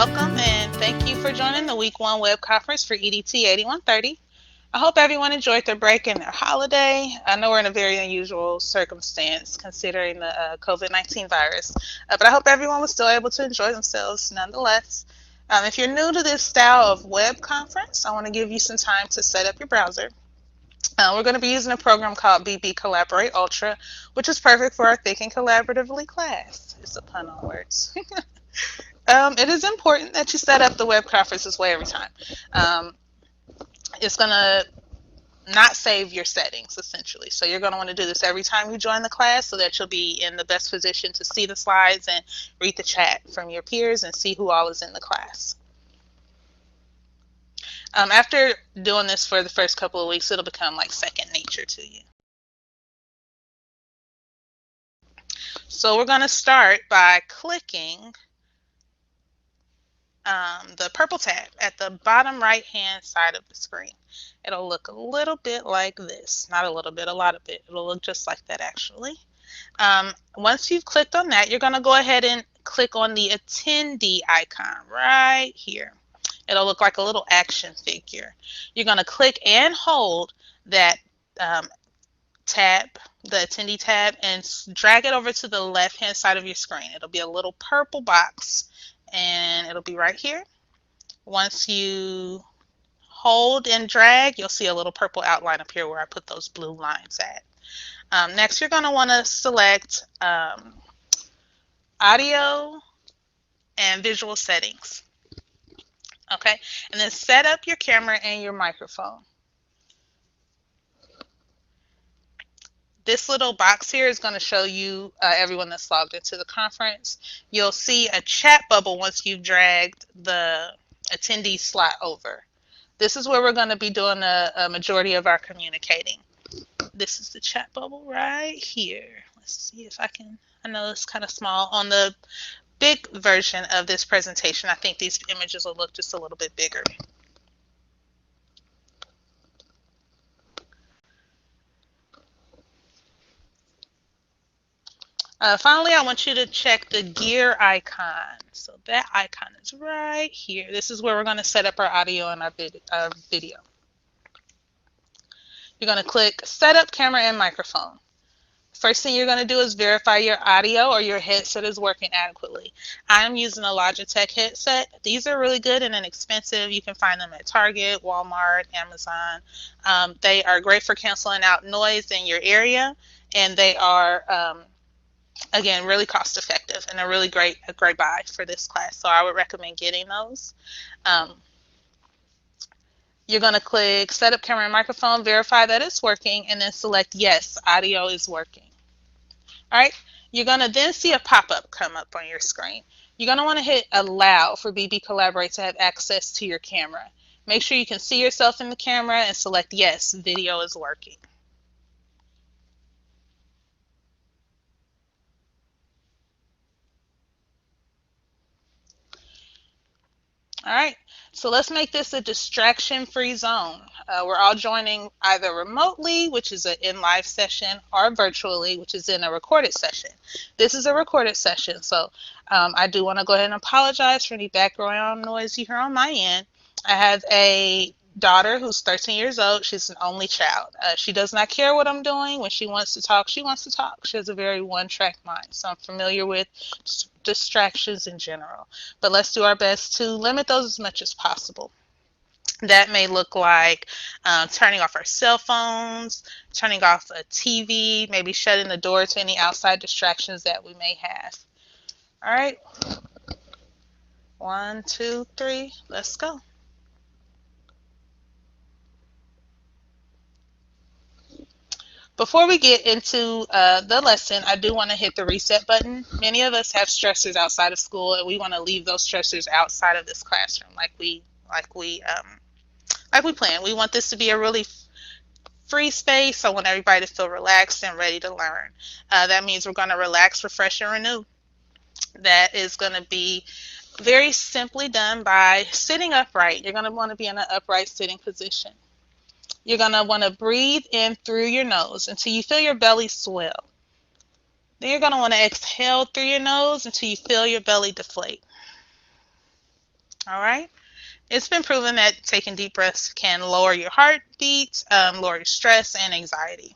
Welcome and thank you for joining the Week 1 web conference for EDT 8130. I hope everyone enjoyed their break and their holiday. I know we're in a very unusual circumstance considering the COVID-19 virus, but I hope everyone was still able to enjoy themselves nonetheless. If you're new to this style of web conference, I want to give you some time to set up your browser. We're going to be using a program called BB Collaborate Ultra, which is perfect for our Think and Collaboratively class. It's a pun on words. It is important that you set up the web conference this way every time. It's going to not save your settings, essentially. So you're going to want to do this every time you join the class so that you'll be in the best position to see the slides and read the chat from your peers and see who all is in the class. After doing this for the first couple of weeks, it'll become like second nature to you. So we're going to start by clicking the purple tab at the bottom right hand side of the screen. It'll look a little bit like this. Not a little bit, a lot of it. It'll look just like that actually. Once you've clicked on that, you're going to go ahead and click on the attendee icon right here. It'll look like a little action figure. You're going to click and hold that tab, the attendee tab, and drag it over to the left hand side of your screen. It'll be a little purple box and it'll be right here. Once you hold and drag, you'll see a little purple outline up here where I put those blue lines at. Next, you're going to want to select audio and visual settings. Okay, and then set up your camera and your microphone. This little box here is going to show you everyone that's logged into the conference. You'll see a chat bubble once you've dragged the attendee slot over. This is where we're going to be doing a majority of our communicating. This is the chat bubble right here. Let's see if I can, I know it's kind of small. On the big version of this presentation, I think these images will look just a little bit bigger. Finally, I want you to check the gear icon. So that icon is right here. This is where we're going to set up our audio and our video. You're going to click Setup Camera and Microphone. First thing you're going to do is verify your audio or your headset is working adequately. I'm using a Logitech headset. These are really good and inexpensive. You can find them at Target, Walmart, Amazon. They are great for canceling out noise in your area, and they are again, really cost effective and a really great buy for this class. So I would recommend getting those. You're going to click Setup Camera and Microphone, verify that it's working, and then select Yes, audio is working. All right, you're going to then see a pop-up come up on your screen. You're going to want to hit Allow for BB Collaborate to have access to your camera. Make sure you can see yourself in the camera and select Yes, video is working. All right, so let's make this a distraction-free zone. We're all joining either remotely, which is an in-live session, or virtually, which is in a recorded session. This is a recorded session, so I do want to go ahead and apologize for any background noise you hear on my end. I have a daughter who's 13 years old. She's an only child. She does not care what I'm doing. When she wants to talk, she wants to talk. She has a very one-track mind, so I'm familiar with distractions in general. But let's do our best to limit those as much as possible. That may look like turning off our cell phones, turning off a TV, maybe shutting the door to any outside distractions that we may have. All right. 1, 2, 3, let's go. Before we get into the lesson, I do want to hit the reset button. Many of us have stressors outside of school, and we want to leave those stressors outside of this classroom, like we plan. We want this to be a really free space. I want everybody to feel relaxed and ready to learn. That means we're going to relax, refresh, and renew. That is going to be very simply done by sitting upright. You're going to want to be in an upright sitting position. You're going to want to breathe in through your nose until you feel your belly swell. Then you're going to want to exhale through your nose until you feel your belly deflate. All right. It's been proven that taking deep breaths can lower your heartbeat, lower your stress and anxiety.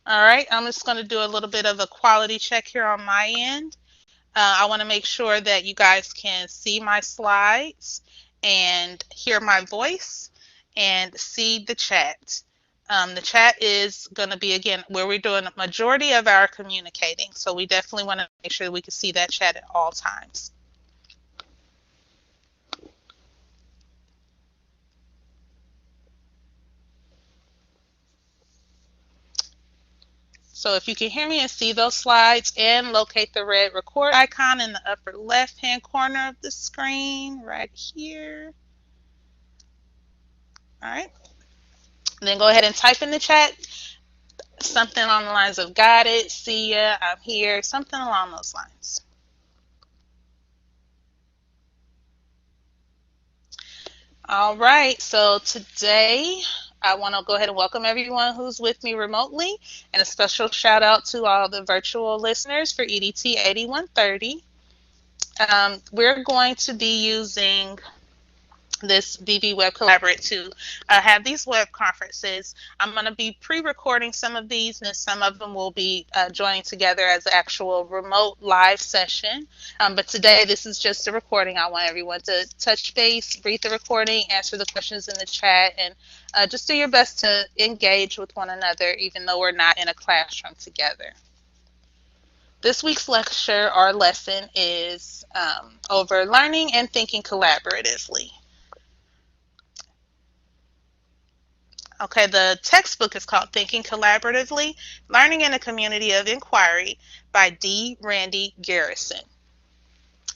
All right, I'm just going to do a little bit of a quality check here on my end. I want to make sure that you guys can see my slides and hear my voice and see the chat. The chat is going to be, again, where we're doing a majority of our communicating. So we definitely want to make sure that we can see that chat at all times. So if you can hear me and see those slides and locate the red record icon in the upper left-hand corner of the screen right here. All right. And then go ahead and type in the chat something along the lines of got it, see ya, I'm here, something along those lines. All right, so today I want to go ahead and welcome everyone who's with me remotely, and a special shout out to all the virtual listeners for EDT 8130. We're going to be using this VB Web Collaborate to have these web conferences. I'm going to be pre-recording some of these, and some of them will be joining together as an actual remote live session. But today, this is just a recording. I want everyone to touch base, read the recording, answer the questions in the chat, and just do your best to engage with one another, even though we're not in a classroom together. This week's lecture or lesson is over learning and thinking collaboratively. Okay, the textbook is called Thinking Collaboratively, Learning in a Community of Inquiry by D. Randy Garrison.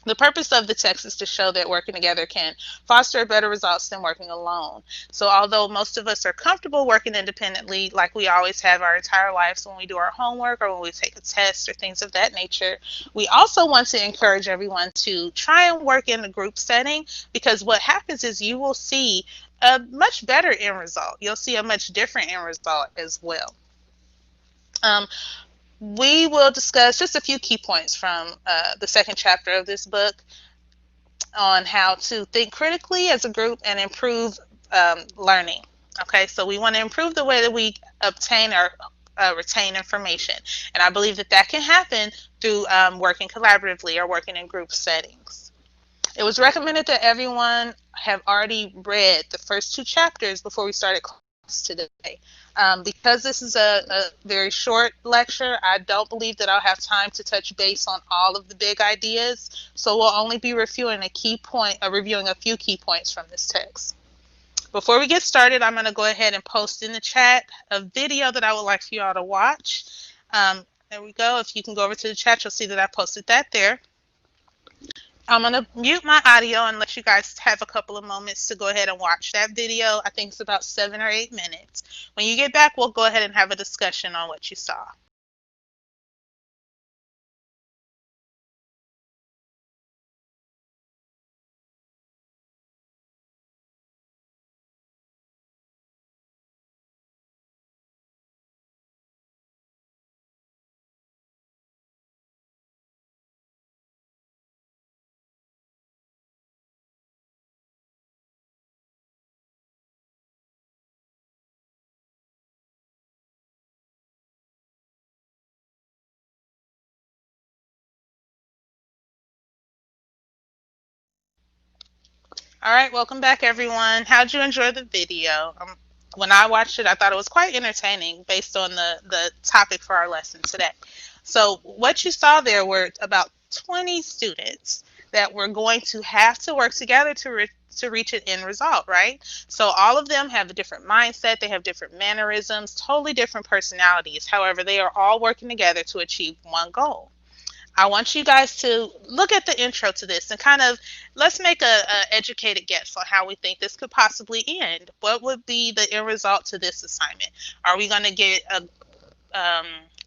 The purpose of the text is to show that working together can foster better results than working alone. So although most of us are comfortable working independently, like we always have our entire lives when we do our homework or when we take a test or things of that nature, we also want to encourage everyone to try and work in a group setting, because what happens is you will see a much better end result. You'll see a much different end result as well. We will discuss just a few key points from the second chapter of this book on how to think critically as a group and improve learning. Okay, so we want to improve the way that we obtain or retain information. And I believe that that can happen through working collaboratively or working in group settings. It was recommended that everyone have already read the first two chapters before we started class today. Because this is a very short lecture, I don't believe that I'll have time to touch base on all of the big ideas, so we'll only be reviewing a few key points from this text. Before we get started, I'm going to go ahead and post in the chat a video that I would like for you all to watch. There we go. If you can go over to the chat, you'll see that I posted that there. I'm going to mute my audio and let you guys have a couple of moments to go ahead and watch that video. I think it's about 7 or 8 minutes. When you get back, we'll go ahead and have a discussion on what you saw. All right, welcome back, everyone. How'd you enjoy the video? When I watched it, I thought it was quite entertaining based on the topic for our lesson today. So what you saw there were about 20 students that were going to have to work together to reach an end result, right? So all of them have a different mindset, they have different mannerisms, totally different personalities. However, they are all working together to achieve one goal. I want you guys to look at the intro to this and kind of let's make a educated guess on how we think this could possibly end. What would be the end result to this assignment? Are we going to get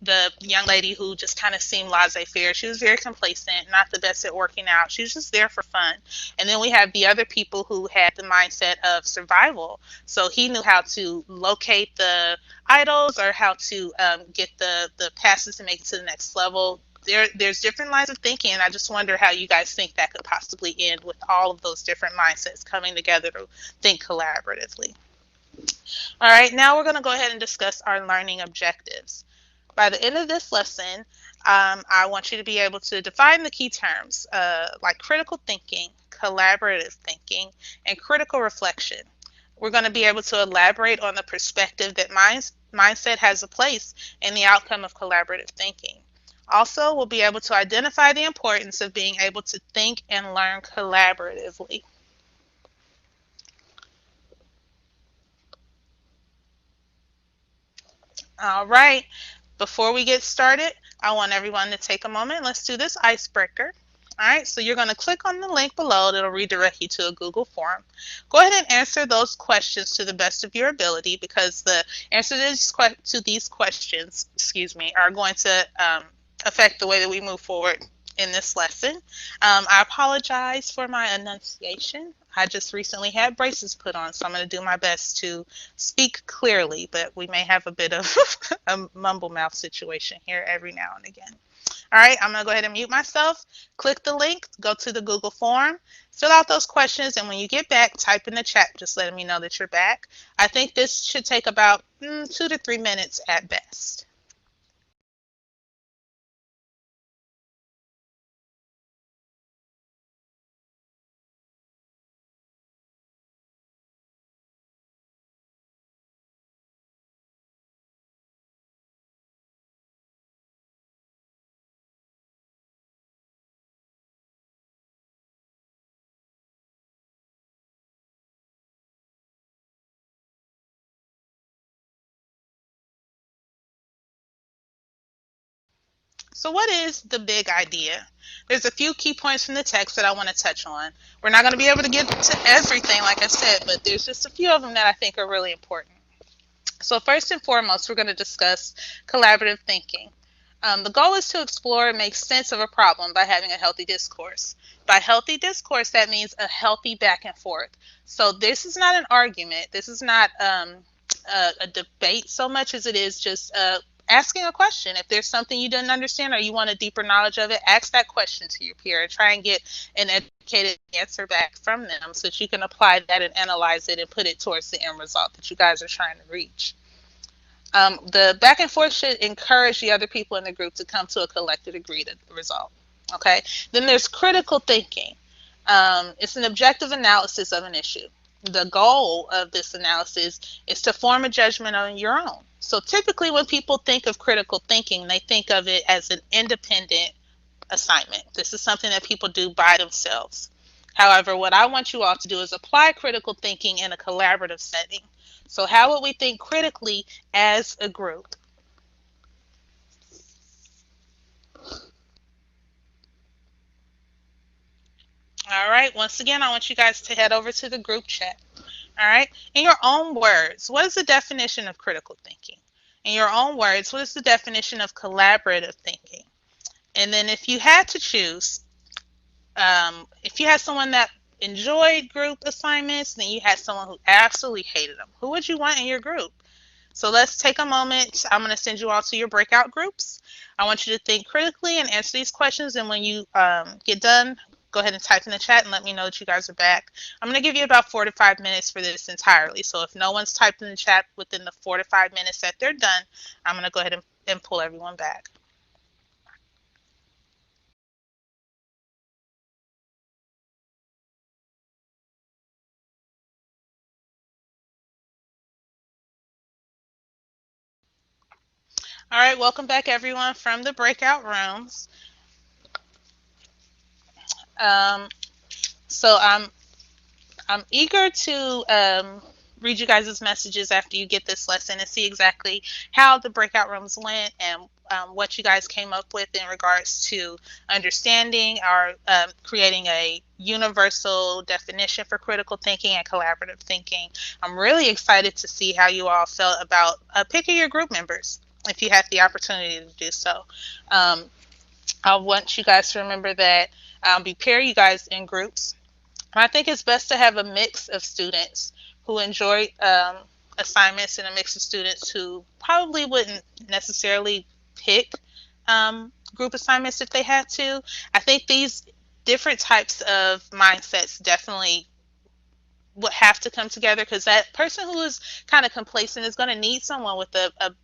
the young lady who just kind of seemed laissez-faire? She was very complacent, not the best at working out. She was just there for fun. And then we have the other people who had the mindset of survival. So he knew how to locate the idols or how to get the passes to make it to the next level, there's different lines of thinking, and I just wonder how you guys think that could possibly end with all of those different mindsets coming together to think collaboratively. All right, now we're going to go ahead and discuss our learning objectives. By the end of this lesson, I want you to be able to define the key terms like critical thinking, collaborative thinking, and critical reflection. We're going to be able to elaborate on the perspective that mindset has a place in the outcome of collaborative thinking. Also, we'll be able to identify the importance of being able to think and learn collaboratively. All right. Before we get started, I want everyone to take a moment. Let's do this icebreaker. All right, so you're going to click on the link below. It'll redirect you to a Google form. Go ahead and answer those questions to the best of your ability, because the answer to these questions, are going to affect the way that we move forward in this lesson. I apologize for my enunciation. I just recently had braces put on, so I'm going to do my best to speak clearly, but we may have a bit of a mumble mouth situation here every now and again. All right, I'm going to go ahead and mute myself. Click the link, go to the Google form, fill out those questions, and when you get back, type in the chat, just letting me know that you're back. I think this should take about 2 to 3 minutes at best. So what is the big idea? There's a few key points from the text that I want to touch on. We're not going to be able to get to everything, like I said, but there's just a few of them that I think are really important. So first and foremost, we're going to discuss collaborative thinking. The goal is to explore and make sense of a problem by having a healthy discourse. By healthy discourse, that means a healthy back and forth. So this is not an argument. This is not a debate so much as it is just asking a question. If there's something you didn't understand or you want a deeper knowledge of it, ask that question to your peer and try and get an educated answer back from them so that you can apply that and analyze it and put it towards the end result that you guys are trying to reach. The back and forth should encourage the other people in the group to come to a collective agreed result. Okay. Then there's critical thinking. It's an objective analysis of an issue. The goal of this analysis is to form a judgment on your own. So typically when people think of critical thinking, they think of it as an independent assignment. This is something that people do by themselves. However, what I want you all to do is apply critical thinking in a collaborative setting. So how would we think critically as a group? All right, once again, I want you guys to head over to the group chat. All right, in your own words, what is the definition of critical thinking? In your own words, what is the definition of collaborative thinking? And then if you had to choose, if you had someone that enjoyed group assignments, then you had someone who absolutely hated them, who would you want in your group? So let's take a moment. I'm going to send you all to your breakout groups. I want you to think critically and answer these questions. And when you get done, go ahead and type in the chat and let me know that you guys are back. I'm going to give you about 4 to 5 minutes for this entirely. So if no one's typed in the chat within the 4 to 5 minutes that they're done, I'm going to go ahead and pull everyone back. All right, welcome back everyone from the breakout rooms. So I'm eager to read you guys' messages after you get this lesson and see exactly how the breakout rooms went and what you guys came up with in regards to understanding or creating a universal definition for critical thinking and collaborative thinking. I'm really excited to see how you all felt about picking your group members if you had the opportunity to do so. I want you guys to remember that we pair you guys in groups. I think it's best to have a mix of students who enjoy assignments and a mix of students who probably wouldn't necessarily pick group assignments if they had to. I think these different types of mindsets definitely would have to come together, because that person who is kind of complacent is going to need someone with a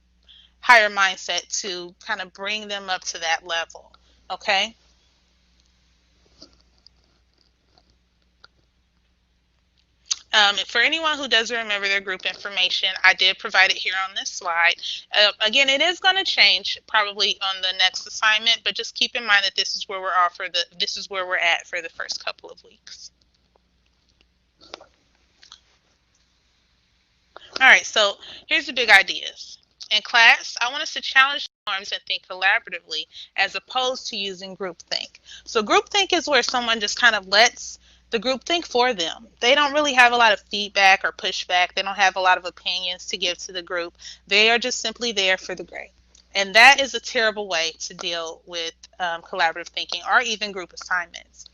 higher mindset to kind of bring them up to that level. Okay. For anyone who doesn't remember their group information, I did provide it here on this slide. Again, it is going to change probably on the next assignment, but just keep in mind that this is where this is where we're at for the first couple of weeks. All right, so here's the big ideas. In class, I want us to challenge norms and think collaboratively as opposed to using groupthink. So groupthink is where someone just kind of lets the group think for them. They don't really have a lot of feedback or pushback. They don't have a lot of opinions to give to the group. They are just simply there for the grade. And that is a terrible way to deal with collaborative thinking or even group assignments.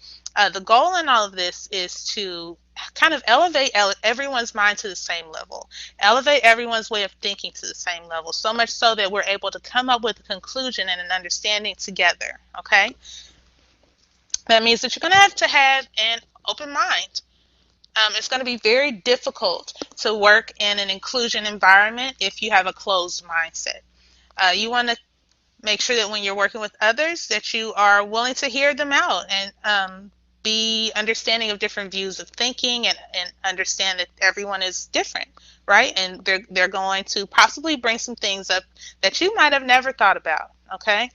The goal in all of this is to kind of elevate everyone's mind to the same level, elevate everyone's way of thinking to the same level, so much so that we're able to come up with a conclusion and an understanding together. Okay, that means that you're going to have an open mind. It's going to be very difficult to work in an inclusion environment if you have a closed mindset. You want to make sure that when you're working with others that you are willing to hear them out and be understanding of different views of thinking, and understand that everyone is different, right? And they're going to possibly bring some things up that you might have never thought about. Okay.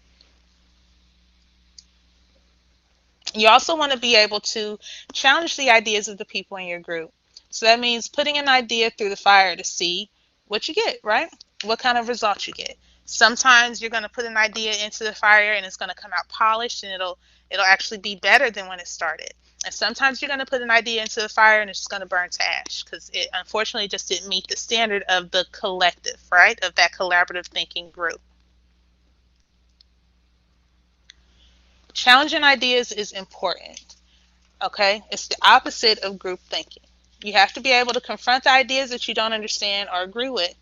You also want to be able to challenge the ideas of the people in your group. So that means putting an idea through the fire to see what you get, right? What kind of results you get. Sometimes you're going to put an idea into the fire and it's going to come out polished, and it'll actually be better than when it started. And sometimes you're going to put an idea into the fire and it's just going to burn to ash because it unfortunately just didn't meet the standard of the collective, right? Of that collaborative thinking group. Challenging ideas is important. Okay, it's the opposite of group thinking. You have to be able to confront the ideas that you don't understand or agree with.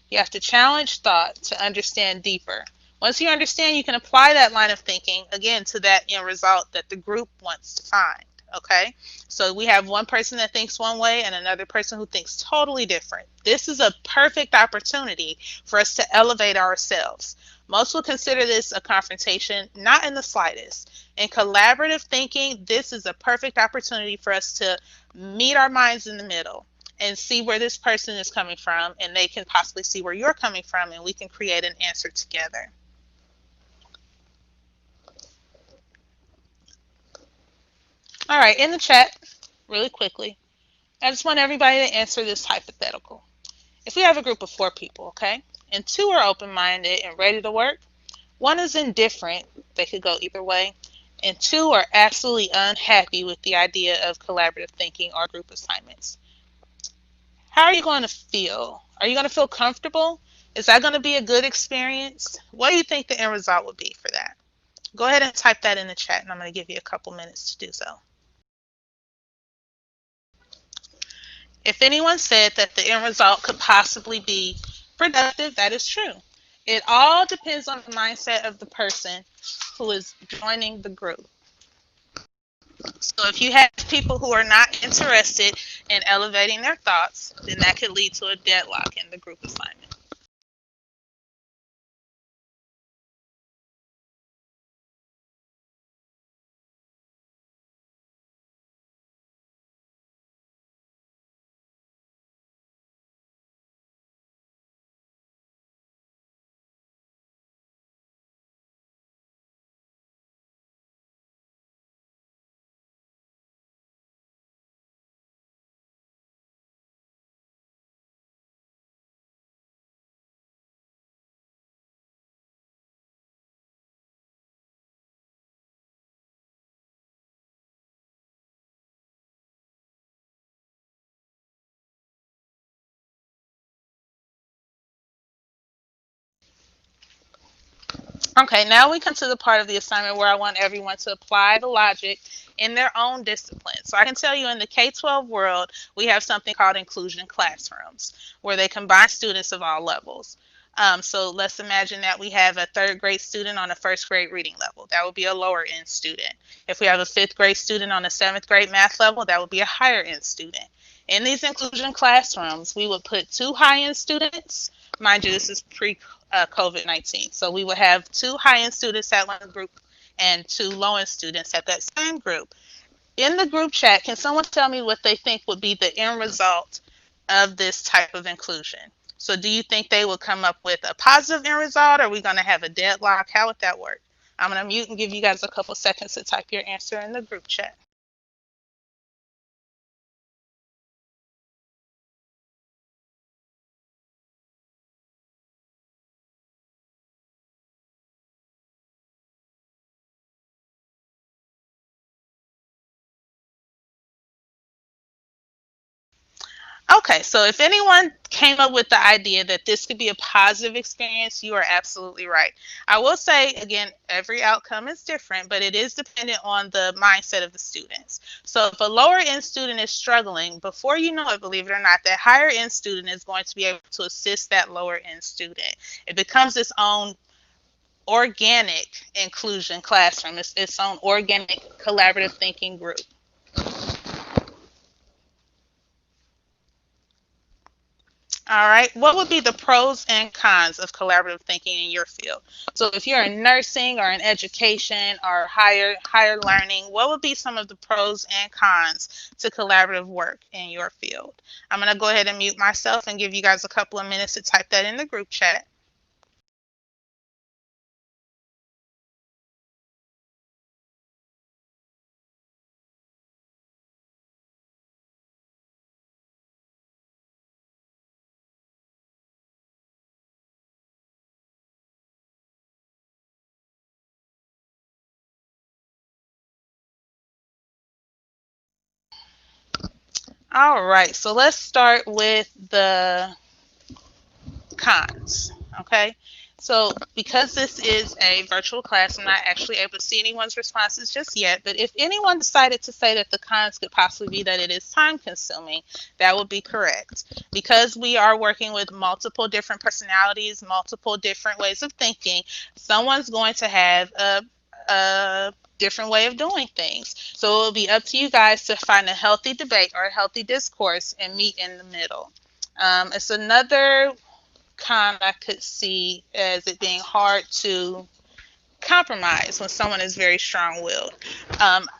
You have to challenge thought to understand deeper. Once you understand, you can apply that line of thinking again to that end result that the group wants to find. Okay, so we have one person that thinks one way and another person who thinks totally different. This is a perfect opportunity for us to elevate ourselves. Most will consider this a confrontation, not in the slightest. In collaborative thinking, this is a perfect opportunity for us to meet our minds in the middle and see where this person is coming from, and they can possibly see where you're coming from, and we can create an answer together. All right, in the chat, really quickly, I just want everybody to answer this hypothetical. If we have a group of 4 people, okay, and 2 are open-minded and ready to work, 1 is indifferent, they could go either way, and 2 are absolutely unhappy with the idea of collaborative thinking or group assignments. How are you going to feel? Are you going to feel comfortable? Is that going to be a good experience? What do you think the end result would be for that? Go ahead and type that in the chat, and I'm going to give you a couple minutes to do so. If anyone said that the end result could possibly be productive, that is true. It all depends on the mindset of the person who is joining the group. So if you have people who are not interested in elevating their thoughts, then that could lead to a deadlock in the group assignment. Okay, now we come to the part of the assignment where I want everyone to apply the logic in their own discipline. So I can tell you in the K-12 world, we have something called inclusion classrooms, where they combine students of all levels. So let's imagine that we have a third grade student on a first grade reading level. That would be a lower end student. If we have a fifth grade student on a seventh grade math level, that would be a higher end student. In these inclusion classrooms, we would put two high end students. Mind you, this is pre COVID 19. So we would have two high end students at one group and two low end students at that same group. In the group chat, can someone tell me what they think would be the end result of this type of inclusion? So do you think they will come up with a positive end result? Or are we going to have a deadlock? How would that work? I'm going to mute and give you guys a couple seconds to type your answer in the group chat. Okay, so if anyone came up with the idea that this could be a positive experience, you are absolutely right. I will say again, every outcome is different, but it is dependent on the mindset of the students. So if a lower end student is struggling, before you know it, believe it or not, that higher end student is going to be able to assist that lower end student. It becomes its own organic inclusion classroom, its own organic collaborative thinking group. All right. What would be the pros and cons of collaborative thinking in your field? So if you're in nursing or in education or higher learning, what would be some of the pros and cons to collaborative work in your field? I'm going to go ahead and mute myself and give you guys a couple of minutes to type that in the group chat. All right. So let's start with the cons. Okay. So because this is a virtual class, I'm not actually able to see anyone's responses just yet. But if anyone decided to say that the cons could possibly be that it is time consuming, that would be correct. Because we are working with multiple different personalities, multiple different ways of thinking, someone's going to have a different way of doing things. So it will be up to you guys to find a healthy debate or a healthy discourse and meet in the middle. It's another con I could see as it being hard to compromise when someone is very strong-willed.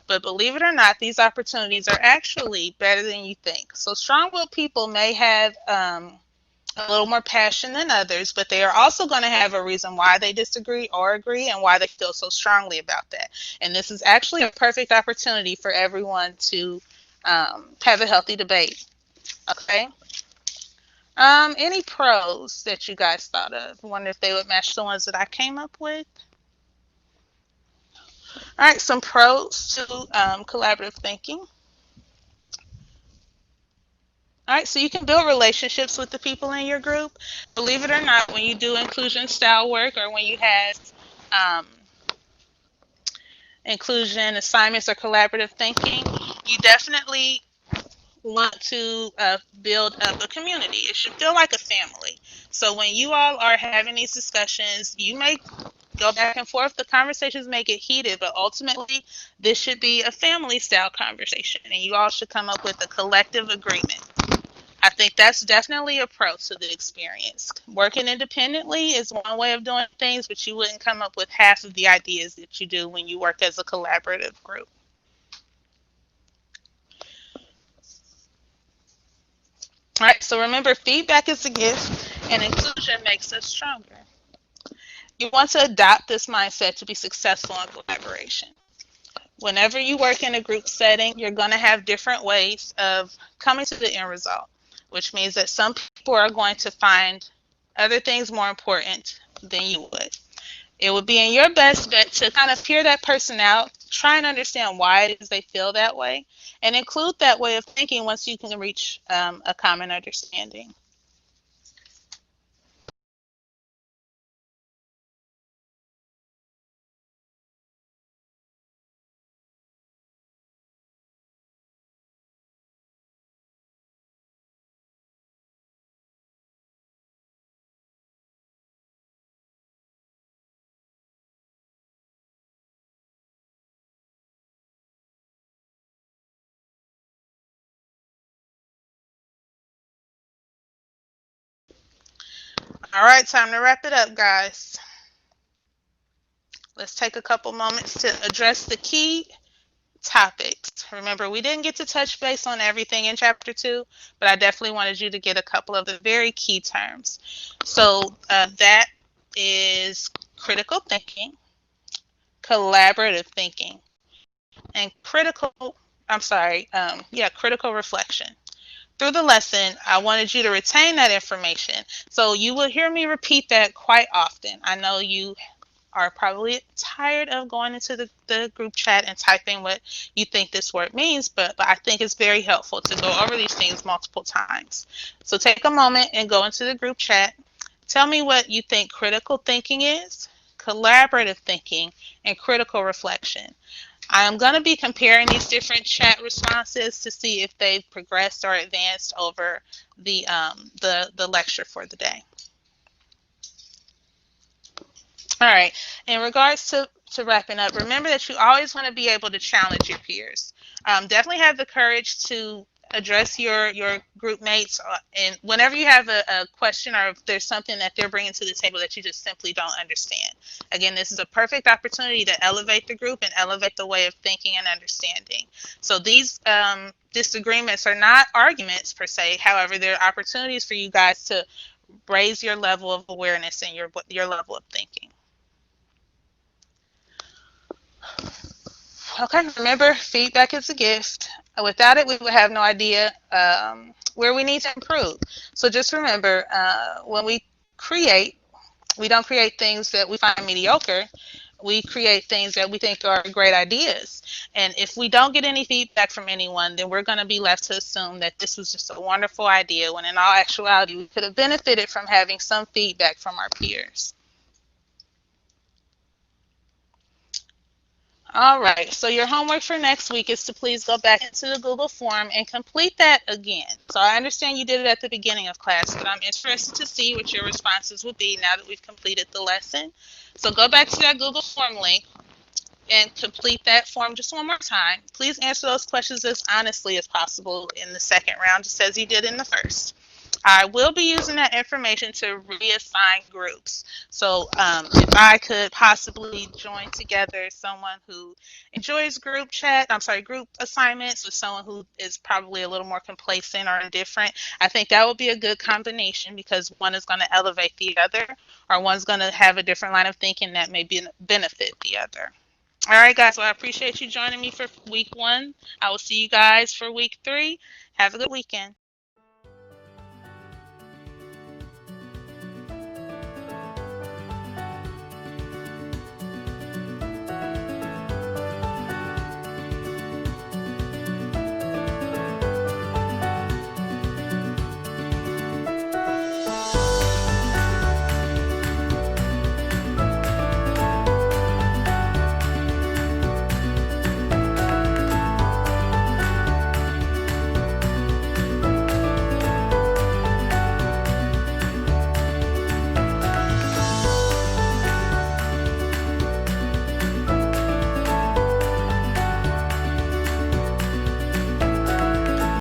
But believe it or not, these opportunities are actually better than you think. So strong-willed people may have a little more passion than others, but they are also going to have a reason why they disagree or agree and why they feel so strongly about that. And this is actually a perfect opportunity for everyone to have a healthy debate. Okay. Any pros that you guys thought of? I wonder if they would match the ones that I came up with. All right, some pros to collaborative thinking. All right, so you can build relationships with the people in your group. Believe it or not, when you do inclusion style work or when you have um, inclusion assignments or collaborative thinking, you definitely want to build up a community. It should feel like a family. So when you all are having these discussions, you may go back and forth. The conversations may get heated, but ultimately, this should be a family style conversation, and you all should come up with a collective agreement. I think that's definitely a pro to the experience. Working independently is one way of doing things, but you wouldn't come up with half of the ideas that you do when you work as a collaborative group. All right, so remember, feedback is a gift, and inclusion makes us stronger. You want to adopt this mindset to be successful in collaboration. Whenever you work in a group setting, you're going to have different ways of coming to the end result, which means that some people are going to find other things more important than you would. It would be in your best bet to kind of peer that person out, try and understand why it is they feel that way, and include that way of thinking once you can reach a common understanding. All right, time to wrap it up, guys. Let's take a couple moments to address the key topics. Remember, we didn't get to touch base on everything in chapter 2, but I definitely wanted you to get a couple of the very key terms. So that is critical thinking, collaborative thinking, and critical reflection. Through the lesson, I wanted you to retain that information. So you will hear me repeat that quite often. I know you are probably tired of going into the group chat and typing what you think this word means, but I think it's very helpful to go over these things multiple times. So take a moment and go into the group chat. Tell me what you think critical thinking is, collaborative thinking, and critical reflection. I am going to be comparing these different chat responses to see if they've progressed or advanced over the lecture for the day. All right. In regards to wrapping up, remember that you always want to be able to challenge your peers. Definitely have the courage to address your group mates, and whenever you have a question or if there's something that they're bringing to the table that you just simply don't understand. Again, this is a perfect opportunity to elevate the group and elevate the way of thinking and understanding. So these disagreements are not arguments per se. However, they're opportunities for you guys to raise your level of awareness and your level of thinking. Okay, remember, feedback is a gift. Without it, we would have no idea where we need to improve. So just remember, when we create, we don't create things that we find mediocre. We create things that we think are great ideas. And if we don't get any feedback from anyone, then we're going to be left to assume that this was just a wonderful idea, when in all actuality, we could have benefited from having some feedback from our peers. All right, so your homework for next week is to please go back into the Google form and complete that again. So I understand you did it at the beginning of class, but I'm interested to see what your responses will be now that we've completed the lesson. So go back to that Google form link and complete that form just one more time. Please answer those questions as honestly as possible in the second round, just as you did in the first. I will be using that information to reassign groups. So if I could possibly join together someone who enjoys group assignments with someone who is probably a little more complacent or indifferent, I think that would be a good combination, because one is going to elevate the other, or one's going to have a different line of thinking that may benefit the other. All right, guys. Well, I appreciate you joining me for week 1. I will see you guys for week 3. Have a good weekend.